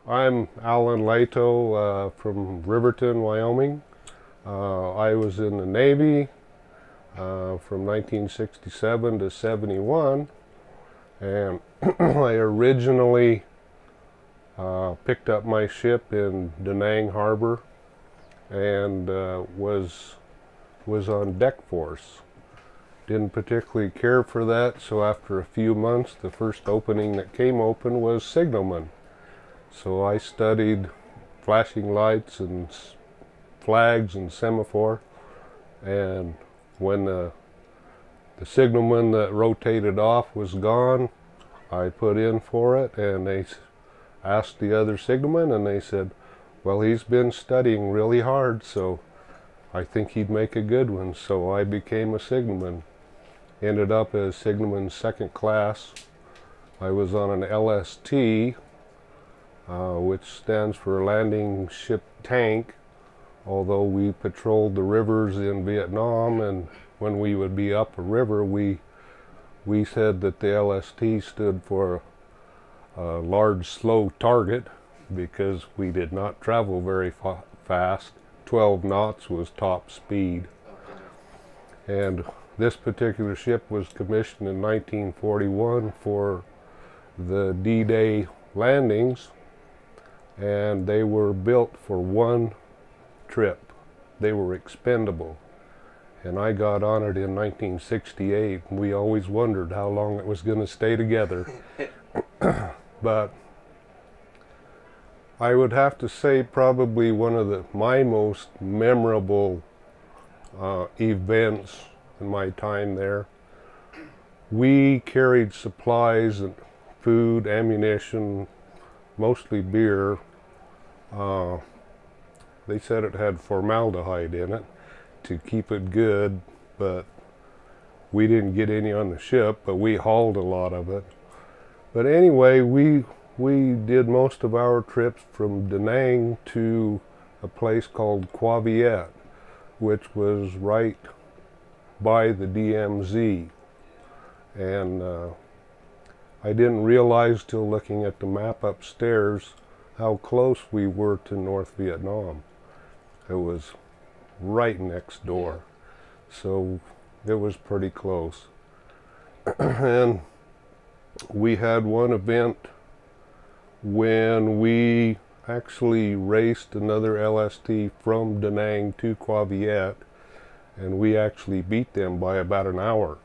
I'm Alan Lehto from Riverton, Wyoming. I was in the Navy from 1967 to 71, and I originally picked up my ship in Da Nang Harbor and was on deck force. Didn't particularly care for that, so after a few months, the first opening that came open was signalman. So I studied flashing lights and flags and semaphore, and when the signalman that rotated off was gone, I put in for it, and they asked the other signalman, and they said, well, he's been studying really hard, so I think he'd make a good one. So I became a signalman. Ended up as signalman second class. I was on an LST, which stands for Landing Ship Tank, although we patrolled the rivers in Vietnam, and when we would be up a river, we said that the LST stood for a large slow target, because we did not travel very fast. 12 knots was top speed. And this particular ship was commissioned in 1941 for the D-Day landings, and they were built for one trip. They were expendable. And I got on it in 1968, and we always wondered how long it was going to stay together. But I would have to say probably one of my most memorable events in my time there. We carried supplies and food, ammunition, mostly beer. They said it had formaldehyde in it to keep it good, but we didn't get any on the ship, but we hauled a lot of it. But anyway, we did most of our trips from Da Nang to a place called Qua Viet, which was right by the DMZ. And I didn't realize till looking at the map upstairs how close we were to North Vietnam. It was right next door, so it was pretty close. And we had one event when we actually raced another LST from Da Nang to Qua Viet, and we actually beat them by about an hour.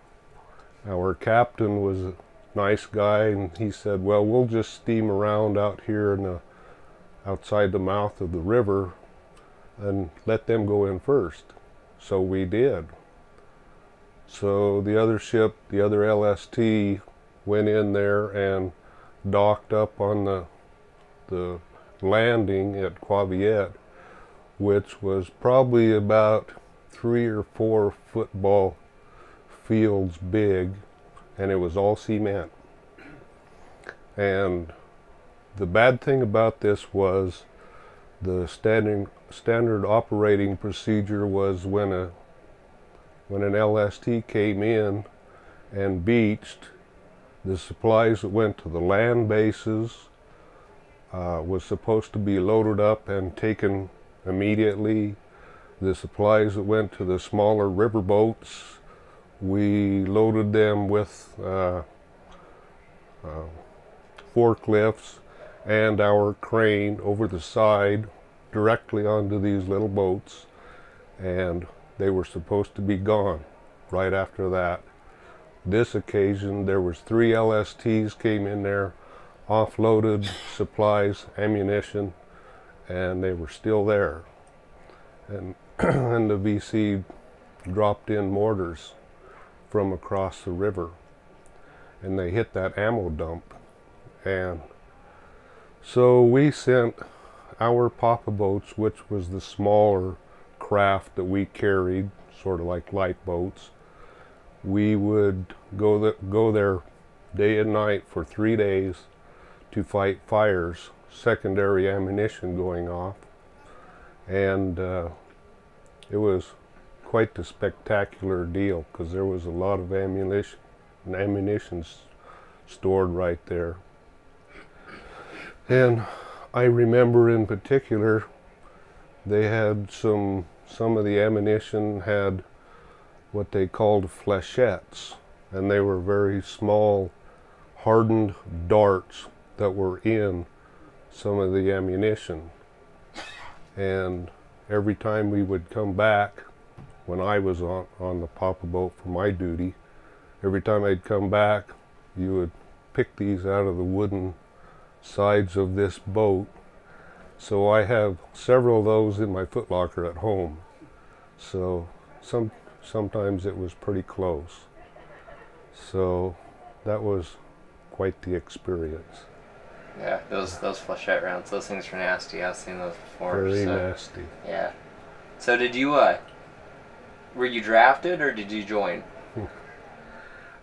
Our captain was a nice guy, and he said, well, we'll just steam around out here outside the mouth of the river and let them go in first. So we did. So the other ship, the other LST, went in there and docked up on the landing at Qua Viet, which was probably about 3 or 4 football fields big, and it was all cement. And the bad thing about this was the standard operating procedure was when an LST came in and beached, the supplies that went to the land bases was supposed to be loaded up and taken immediately. The supplies that went to the smaller river boats, we loaded them with forklifts and our crane over the side directly onto these little boats, and they were supposed to be gone right after that. This occasion there was 3 LSTs came in there, offloaded supplies, ammunition, and they were still there. And, and the VC dropped in mortars from across the river, and they hit that ammo dump. And so we sent our papa boats, which was the smaller craft that we carried, sort of like light boats. We would go there day and night for 3 days to fight fires, secondary ammunition going off. And it was quite the spectacular deal, because there was a lot of ammunition stored right there. And I remember in particular, they had some of the ammunition had what they called flechettes, and they were very small, hardened darts that were in some of the ammunition. And every time we would come back, when I was on the Papa boat for my duty, every time I'd come back, you would pick these out of the wooden sides of this boat. So I have several of those in my footlocker at home. So sometimes it was pretty close. So that was quite the experience. Yeah, those flechette rounds, those things are nasty. I've seen those before. Very nasty. Yeah. So did you, were you drafted or did you join?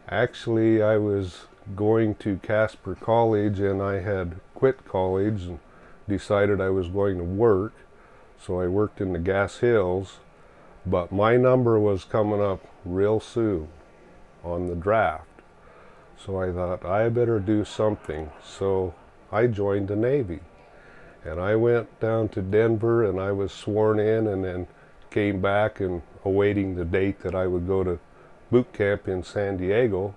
Actually, I was going to Casper College, and I had quit college and decided I was going to work. So I worked in the Gas Hills, but my number was coming up real soon on the draft. So I thought I better do something. So I joined the Navy, and I went down to Denver, and I was sworn in, and then came back and awaiting the date that I would go to boot camp in San Diego.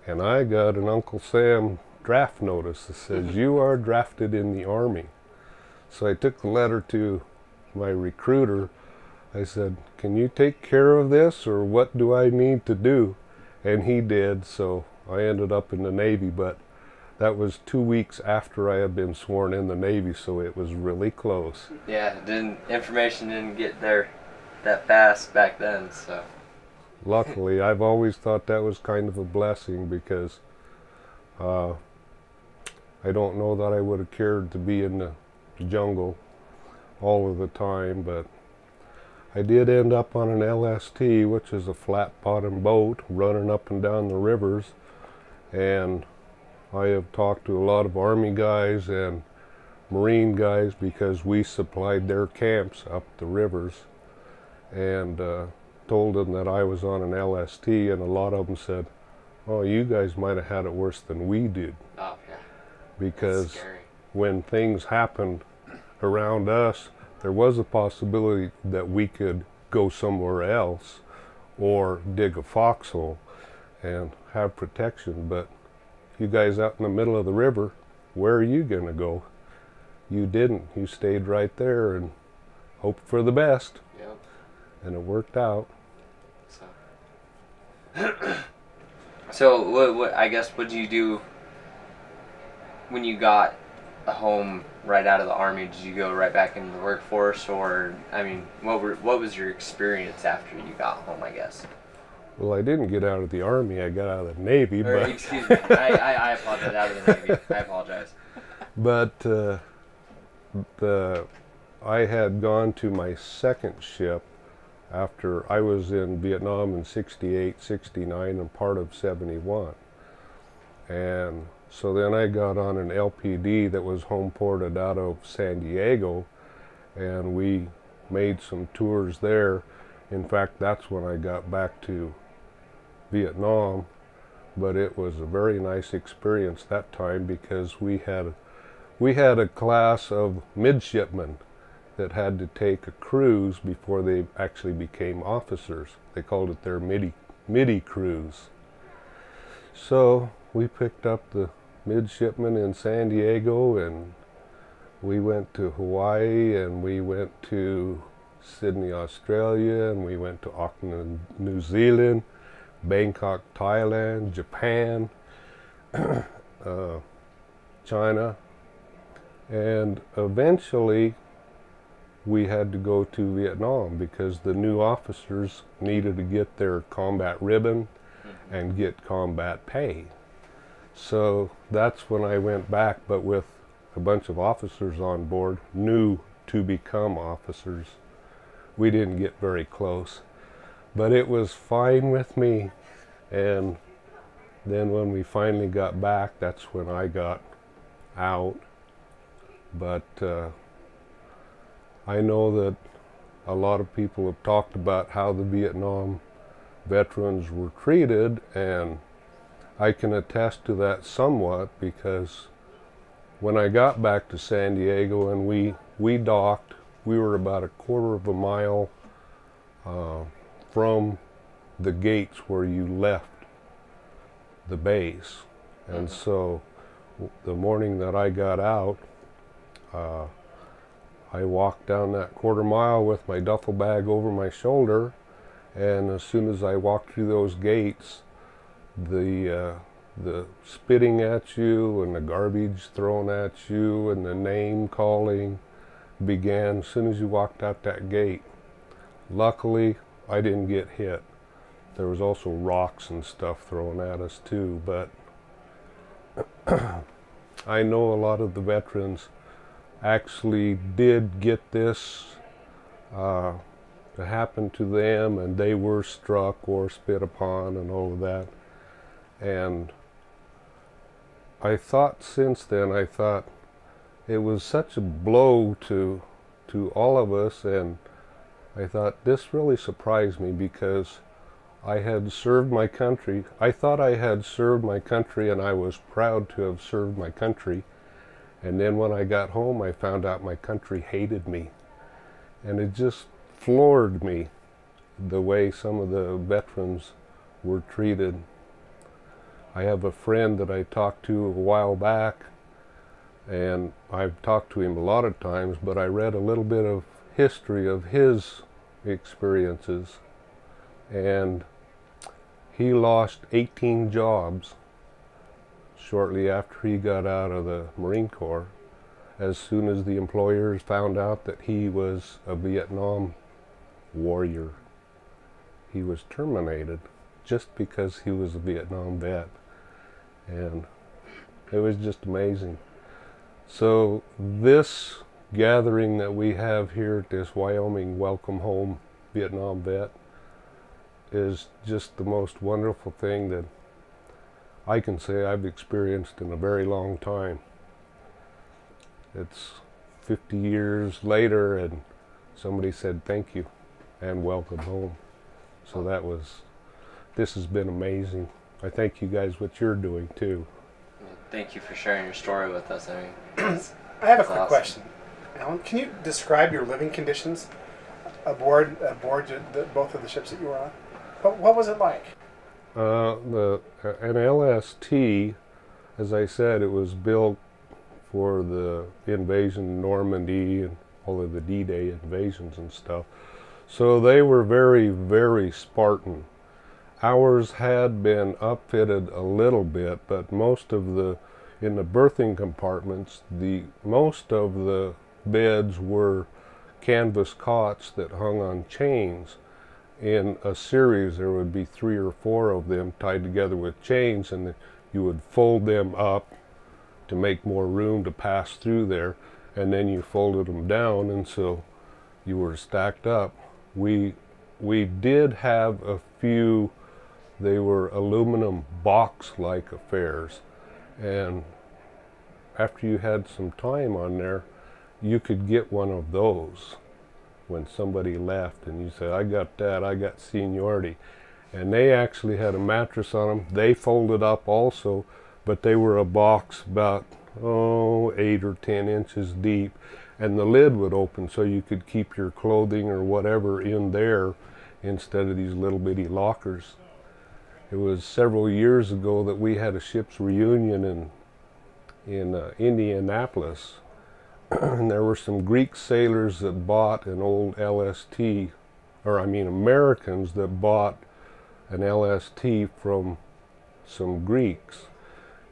And I got an Uncle Sam draft notice that says, "You are drafted in the Army." So I took the letter to my recruiter. I said, "Can you take care of this, or what do I need to do?" And he did, so I ended up in the Navy, but that was 2 weeks after I had been sworn in the Navy, so it was really close. Yeah, information didn't get there that fast back then, so. Luckily, I've always thought that was kind of a blessing, because I don't know that I would have cared to be in the jungle all of the time, but I did end up on an LST, which is a flat-bottom boat running up and down the rivers, and I have talked to a lot of Army guys and Marine guys because we supplied their camps up the rivers, and told them that I was on an LST, and a lot of them said, "Oh, you guys might have had it worse than we did." Oh, yeah. Because when things happened around us, there was a possibility that we could go somewhere else or dig a foxhole and have protection, but you guys out in the middle of the river, where are you going to go? You didn't. You stayed right there and hoped for the best. Yep. And it worked out. So what I guess, what did you do when you got home right out of the Army? Did you go right back into the workforce, or, I mean, what was your experience after you got home, I guess? Well, I didn't get out of the Army, I got out of the Navy. Or, but excuse me, I apologize, out of the Navy. I apologize. But I had gone to my second ship after I was in Vietnam in 68, 69, and part of 71. And so then I got on an LPD that was home ported out of San Diego, and we made some tours there. In fact, that's when I got back to Vietnam, but it was a very nice experience that time, because we had a class of midshipmen that had to take a cruise before they actually became officers. They called it their midi cruise. So we picked up the midshipmen in San Diego, and we went to Hawaii, and we went to Sydney, Australia, and we went to Auckland, New Zealand, Bangkok, Thailand, Japan, China, and eventually we had to go to Vietnam because the new officers needed to get their combat ribbon and get combat pay. So that's when I went back, but with a bunch of officers on board, new to become officers. We didn't get very close, but it was fine with me. And then when we finally got back, that's when I got out. But I know that a lot of people have talked about how the Vietnam veterans were treated, and I can attest to that somewhat, because when I got back to San Diego and we docked, we were about a quarter of a mile from the gates where you left the base. And so the morning that I got out, I walked down that quarter mile with my duffel bag over my shoulder, and as soon as I walked through those gates, the spitting at you and the garbage thrown at you and the name calling began as soon as you walked out that gate. Luckily, I didn't get hit. There was also rocks and stuff thrown at us too, but I know a lot of the veterans actually did get this to happen to them, and they were struck or spit upon and all of that. And I thought since then, I thought it was such a blow to all of us, and I thought this really surprised me because I had served my country. I thought I had served my country, and I was proud to have served my country. And then when I got home, I found out my country hated me. And it just floored me, the way some of the veterans were treated. I have a friend that I talked to a while back, and I've talked to him a lot of times, but I read a little bit of history of his experiences, and he lost 18 jobs shortly after he got out of the Marine Corps, as soon as the employers found out that he was a Vietnam warrior. He was terminated just because he was a Vietnam vet, and it was just amazing. So this gathering that we have here at this Wyoming Welcome Home Vietnam Vet is just the most wonderful thing that I can say I've experienced in a very long time. It's 50 years later, and somebody said thank you and welcome home. So this has been amazing. I thank you guys what you're doing too. Thank you for sharing your story with us. I mean, I have a quick question. Alan, can you describe your living conditions aboard both of the ships that you were on? What was it like? An LST, as I said, it was built for the invasion of Normandy and all of the D-Day invasions and stuff. So they were very, very Spartan. Ours had been upfitted a little bit, but in the berthing compartments, most of the beds were canvas cots that hung on chains. In a series, there would be 3 or 4 of them tied together with chains, and you would fold them up to make more room to pass through there, and then you folded them down, and so you were stacked up. We did have a few, they were aluminum box-like affairs, and after you had some time on there, you could get one of those when somebody left, and you said, I got that, I got seniority. And they actually had a mattress on them. They folded up also, but they were a box about 8 or 10 inches deep, and the lid would open so you could keep your clothing or whatever in there instead of these little bitty lockers. It was several years ago that we had a ship's reunion in Indianapolis, and there were some Greek sailors that bought an old LST, Americans that bought an LST from some Greeks,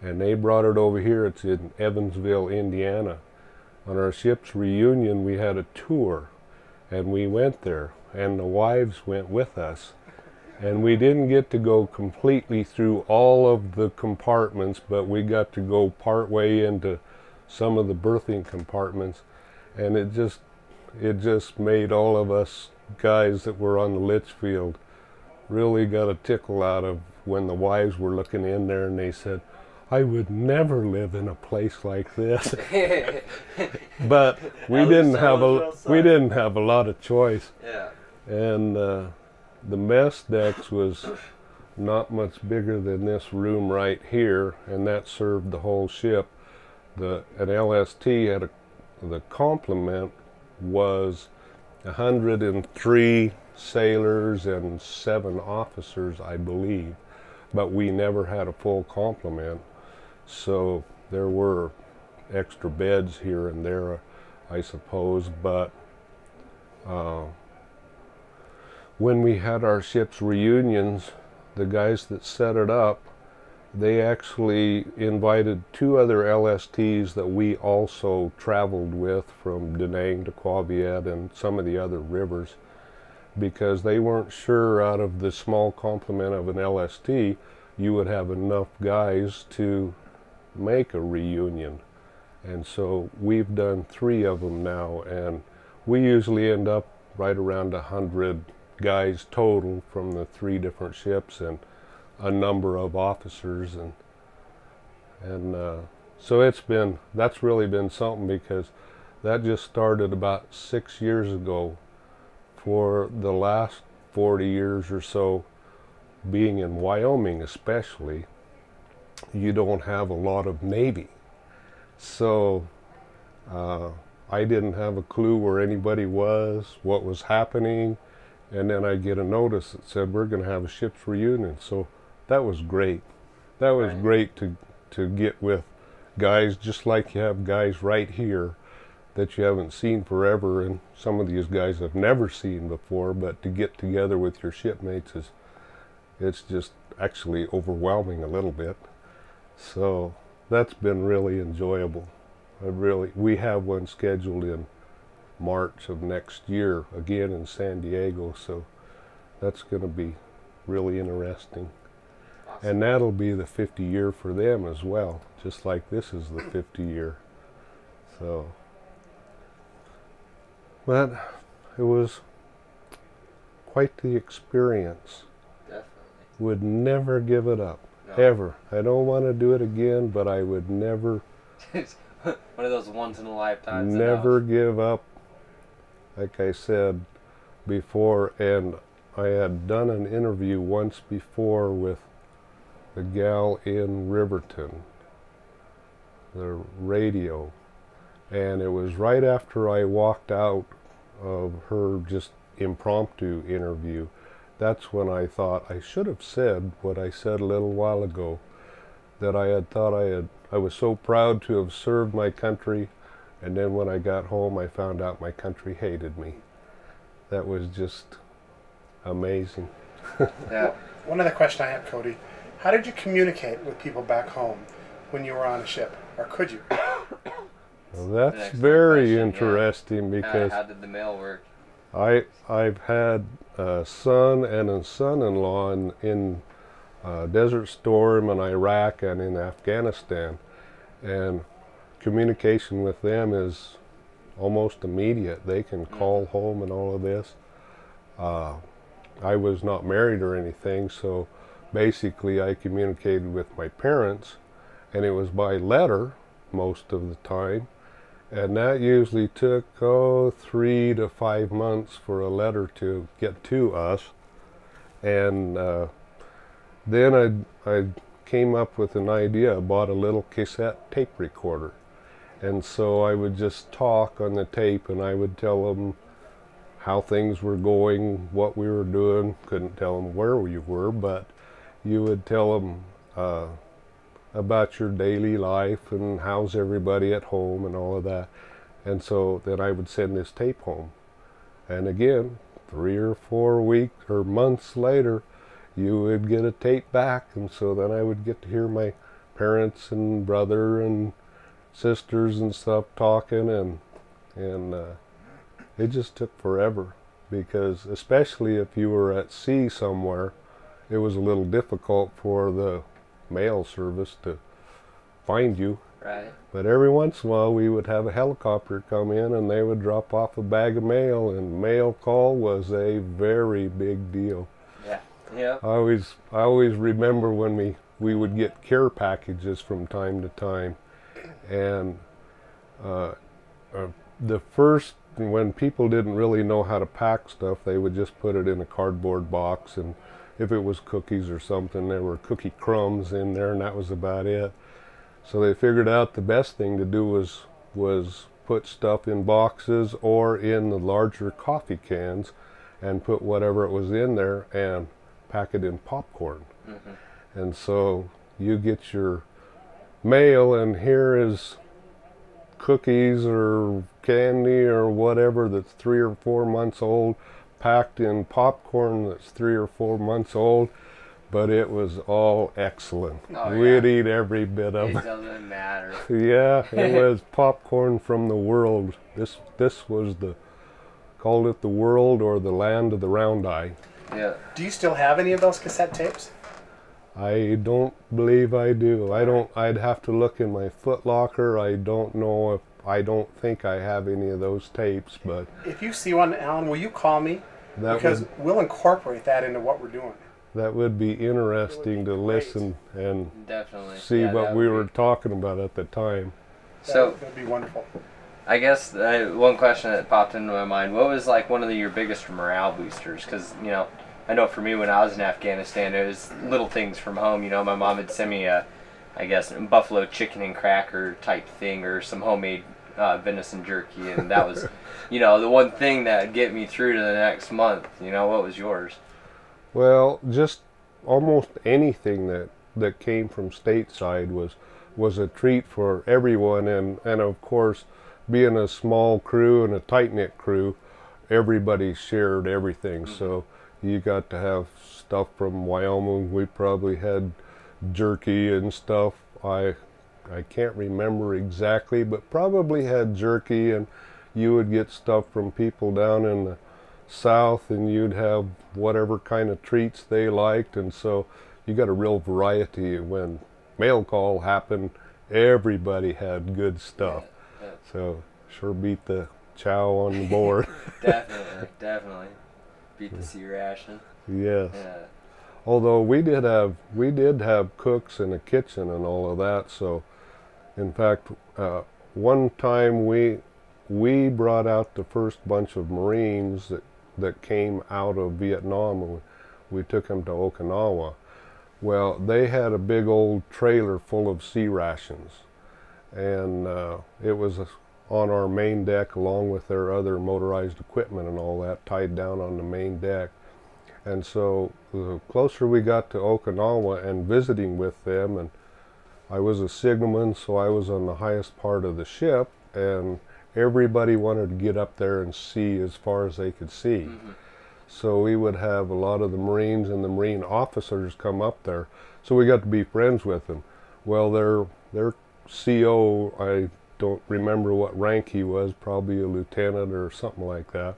and they brought it over here. It's in Evansville, Indiana. On our ship's reunion, we had a tour, and we went there, and the wives went with us. And we didn't get to go completely through all of the compartments, but we got to go part way into some of the berthing compartments, and it just made all of us guys that were on the Litchfield really got a tickle out of when the wives were looking in there, and they said, I would never live in a place like this. But we didn't have a lot of choice. yeah. And the mess decks was not much bigger than this room right here, and that served the whole ship. an LST had the complement was 103 sailors and 7 officers, I believe, but we never had a full complement, so there were extra beds here and there, I suppose, but when we had our ship's reunions, the guys that set it up, they actually invited 2 other LSTs that we also traveled with from Da Nang to Qua Viet and some of the other rivers, because they weren't sure out of the small complement of an LST you would have enough guys to make a reunion. And so we've done 3 of them now, and we usually end up right around 100 guys total from the 3 different ships and a number of officers, and so that's really been something, because that just started about 6 years ago. For the last 40 years or so, being in Wyoming especially, you don't have a lot of Navy, so I didn't have a clue where anybody was, what was happening, and then I get a notice that said we're going to have a ship's reunion. So that was great. That was great to get with guys just like you have guys right here that you haven't seen forever, and some of these guys have never seen before, but to get together with your shipmates it's just actually overwhelming a little bit. So that's been really enjoyable. We have one scheduled in March of next year, again in San Diego, so that's going to be really interesting. Awesome. And that'll be the 50 year for them as well, just like this is the 50 year. So, but it was quite the experience. Definitely. Would never give it up, ever. I don't want to do it again, but I would never. One of those once in a lifetime. Never give up. Like I said before, and I had done an interview once before with the gal in Riverton, the radio, and it was right after I walked out of her just impromptu interview. That's when I thought I should have said what I said a little while ago, that I was so proud to have served my country, and then when I got home I found out my country hated me. That was just amazing. Yeah. One other question I have, Cody. How did you communicate with people back home when you were on a ship, or could you? Well, that's very interesting, because how did the mail work? I've had a son and a son-in-law in Desert Storm in Iraq and in Afghanistan, and communication with them is almost immediate. They can call home and all of this. I was not married or anything, so basically I communicated with my parents, and it was by letter most of the time, and that usually took 3 to 5 months for a letter to get to us. And then I came up with an idea. I bought a little cassette tape recorder, and so I would just talk on the tape, and I would tell them how things were going, what we were doing. Couldn't tell them where we were, but you would tell them about your daily life and how's everybody at home and all of that. And so then I would send this tape home, and again 3 or 4 weeks or months later you would get a tape back, and so then I would get to hear my parents and brother and sisters and stuff talking, and it just took forever, because especially if you were at sea somewhere, it was a little difficult for the mail service to find you. Right. But every once in a while we would have a helicopter come in, and they would drop off a bag of mail, and mail call was a very big deal. Yeah. Yeah. I always remember when we would get care packages from time to time, and the first, when people didn't really know how to pack stuff, they would just put it in a cardboard box, and if it was cookies or something, there were cookie crumbs in there, and that was about it. So they figured out the best thing to do was put stuff in boxes or in the larger coffee cans and put whatever it was in there and pack it in popcorn. Mm-hmm. And so you get your mail, and here is cookies or candy or whatever that's 3 or 4 months old, packed in popcorn that's 3 or 4 months old, but it was all excellent. Oh, We'd yeah. eat every bit of It it. doesn't matter. Yeah, it was popcorn from the world. This was called it the world or the land of the round eye. Yeah. Do you still have any of those cassette tapes? I don't believe I do. I'd have to look in my foot locker. I don't think I have any of those tapes, but If you see one, Alan, will you call me? that Because would we'll incorporate that into what we're doing. be interesting to great. listen and Definitely. see Yeah, what that we would were be- talking about at the time. So, That'd be wonderful. I guess one question that popped into my mind: what was like one of your biggest morale boosters? Because I know for me when I was in Afghanistan, it was little things from home. My mom would send me I guess buffalo chicken and cracker type thing, or some homemade venison jerky, and that was, the one thing that would get me through to the next month. What was yours? Well, just almost anything that came from stateside was a treat for everyone, and of course, being a small crew and a tight-knit crew, everybody shared everything. Mm-hmm. So you got to have stuff from Wyoming. We probably had jerky and stuff. I can't remember exactly, but probably had jerky, and you would get stuff from people down in the south, and you'd have whatever kind of treats they liked, and so you got a real variety. When mail call happened, everybody had good stuff. Yeah. So sure beat the chow on the board. Definitely. Beat the sea ration. Yes. Yeah. Although we did have cooks in a kitchen and all of that. So, in fact, one time we brought out the first bunch of Marines that came out of Vietnam, and we took them to Okinawa. Well, they had a big old trailer full of sea rations, and it was on our main deck along with their other motorized equipment and all that, tied down on the main deck. And so the closer we got to Okinawa and visiting with them, and I was a signalman, so I was on the highest part of the ship, and everybody wanted to get up there and see as far as they could see. Mm-hmm. So we would have a lot of the Marines and the Marine officers come up there, so we got to be friends with them. Well, their CO, I don't remember what rank he was, probably a lieutenant or something like that.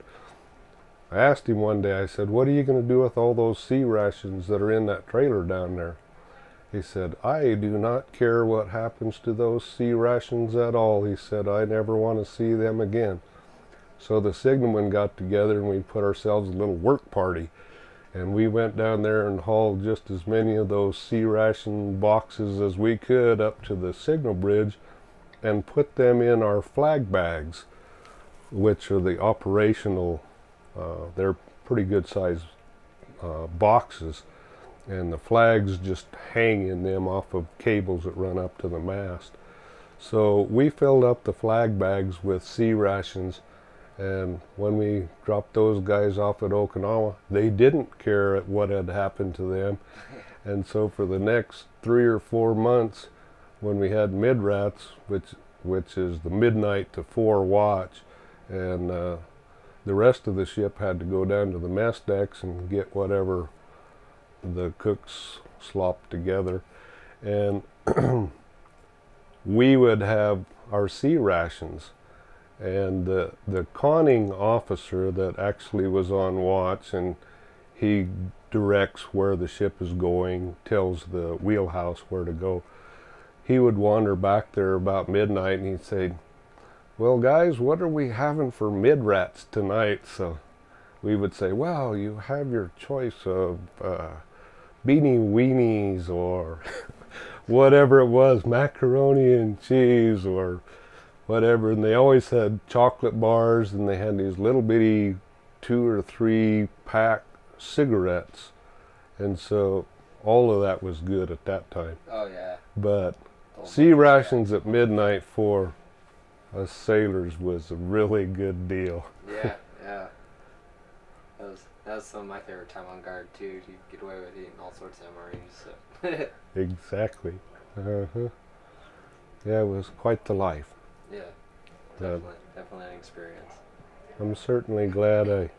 I asked him one day, I said, "What are you going to do with all those sea rations that are in that trailer down there?" He said, "I do not care what happens to those sea rations at all." He said, "I never want to see them again." So the signalmen got together and we put ourselves a little work party. And we went down there and hauled just as many of those sea ration boxes as we could up to the signal bridge and put them in our flag bags, which are the operational, they're pretty good sized boxes. And the flags just hang in them off of cables that run up to the mast. So we filled up the flag bags with sea rations, and when we dropped those guys off at Okinawa, they didn't care what had happened to them. And so for the next 3 or 4 months, when we had mid-rats, which is the midnight to 4 watch, and the rest of the ship had to go down to the mess decks and get whatever the cooks slopped together, and we would have our sea rations, and the conning officer that actually was on watch, and he directs where the ship is going, tells the wheelhouse where to go. He would wander back there about midnight and he'd say, "Well guys, what are we having for mid-rats tonight?" So we would say, "Well, you have your choice of beanie weenies or whatever it was, macaroni and cheese or whatever." And they always had chocolate bars, and they had these little bitty 2 or 3 pack cigarettes. And so all of that was good at that time. Oh yeah. But Sea rations at midnight for us sailors was a really good deal. Yeah, yeah. That was some of my favorite time on guard too. You get away with eating all sorts of MREs. So. Exactly. Yeah, it was quite the life. Yeah, definitely an experience. I'm certainly glad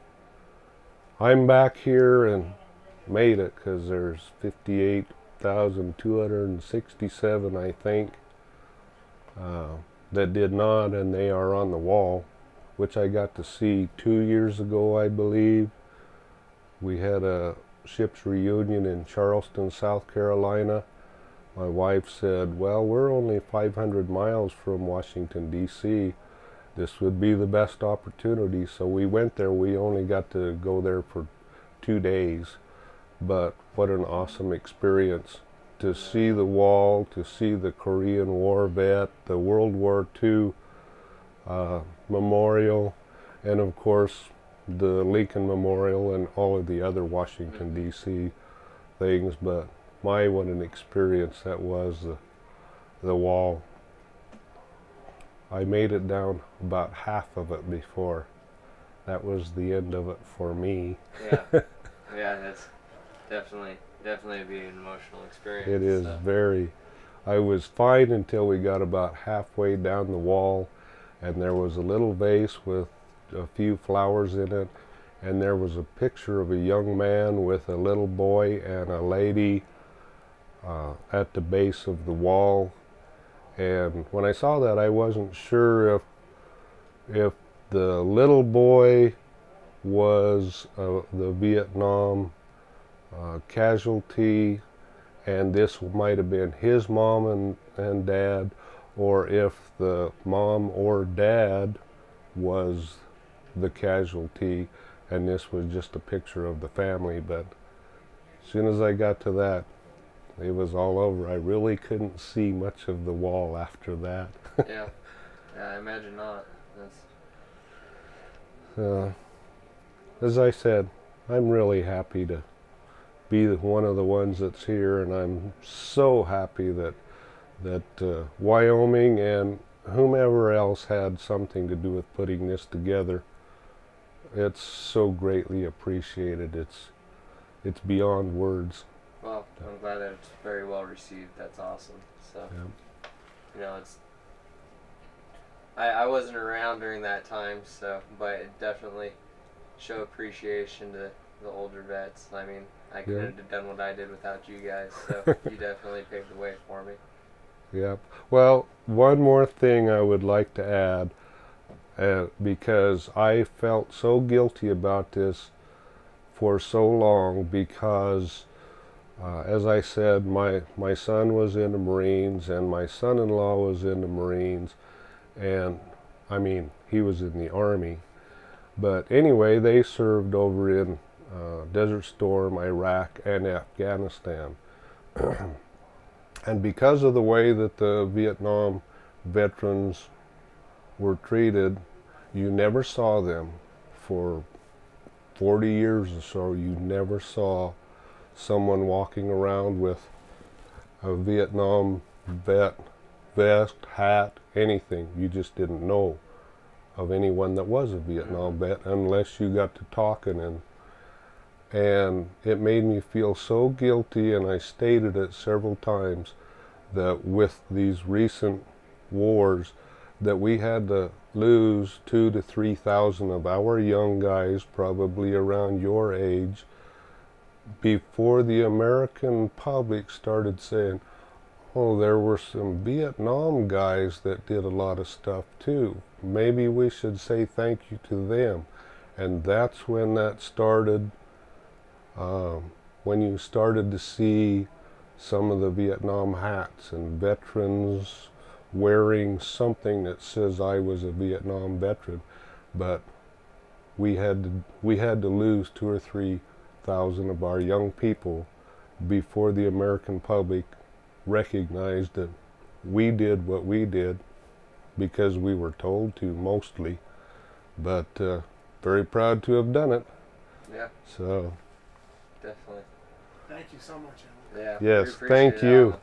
I'm back here and made it, because there's 58,267, I think, that did not, and they are on the wall, which I got to see 2 years ago, I believe. We had a ship's reunion in Charleston, South Carolina. My wife said, well, we're only 500 miles from Washington, D.C. This would be the best opportunity. So we went there. We only got to go there for 2 days. But what an awesome experience to see the wall, to see the Korean War vet, the World War II memorial, and of course the Lincoln Memorial and all of the other Washington, D.C. things. But my, what an experience that was, the wall. I made it down about half of it before. That was the end of it for me. Yeah, yeah, that's definitely be an emotional experience. It is very. I was fine until we got about halfway down the wall, and there was a little vase with a few flowers in it, and there was a picture of a young man with a little boy and a lady at the base of the wall. And when I saw that, I wasn't sure if the little boy was the Vietnam casualty, and this might have been his mom and dad, or if the mom or dad was the casualty and this was just a picture of the family. But as soon as I got to that, it was all over. I really couldn't see much of the wall after that. Yeah, I imagine not. As I said, I'm really happy to be one of the ones that's here, and I'm so happy that Wyoming and whomever else had something to do with putting this together. It's so greatly appreciated. It's beyond words. Well, I'm glad that it's very well received. That's awesome. So, Yeah. you know, I wasn't around during that time, so, but it definitely show appreciation to the older vets. I mean, I couldn't have done what I did without you guys, so you definitely paved the way for me. Yep. Well, one more thing I would like to add, because I felt so guilty about this for so long, because as I said, my son was in the Marines and my son-in-law was in the Marines, and I mean, he was in the Army. But anyway, they served over in Desert Storm, Iraq, and Afghanistan. And because of the way that the Vietnam veterans were treated, you never saw them for 40 years or so. You never saw someone walking around with a Vietnam vet vest, hat, anything. You just didn't know of anyone that was a Vietnam vet unless you got to talking, and it made me feel so guilty, and I stated it several times, that with these recent wars that we had to lose 2,000 to 3,000 of our young guys, probably around your age, before the American public started saying, oh, there were some Vietnam guys that did a lot of stuff too. Maybe we should say thank you to them. And that's when that started, when you started to see some of the Vietnam hats and veterans wearing something that says I was a Vietnam veteran. But we had to lose 2,000 or 3,000 of our young people before the American public recognized that we did what we did because we were told to, mostly. But very proud to have done it. Yeah. So Definitely. Thank you so much, Alan. Yeah. Yes, thank you.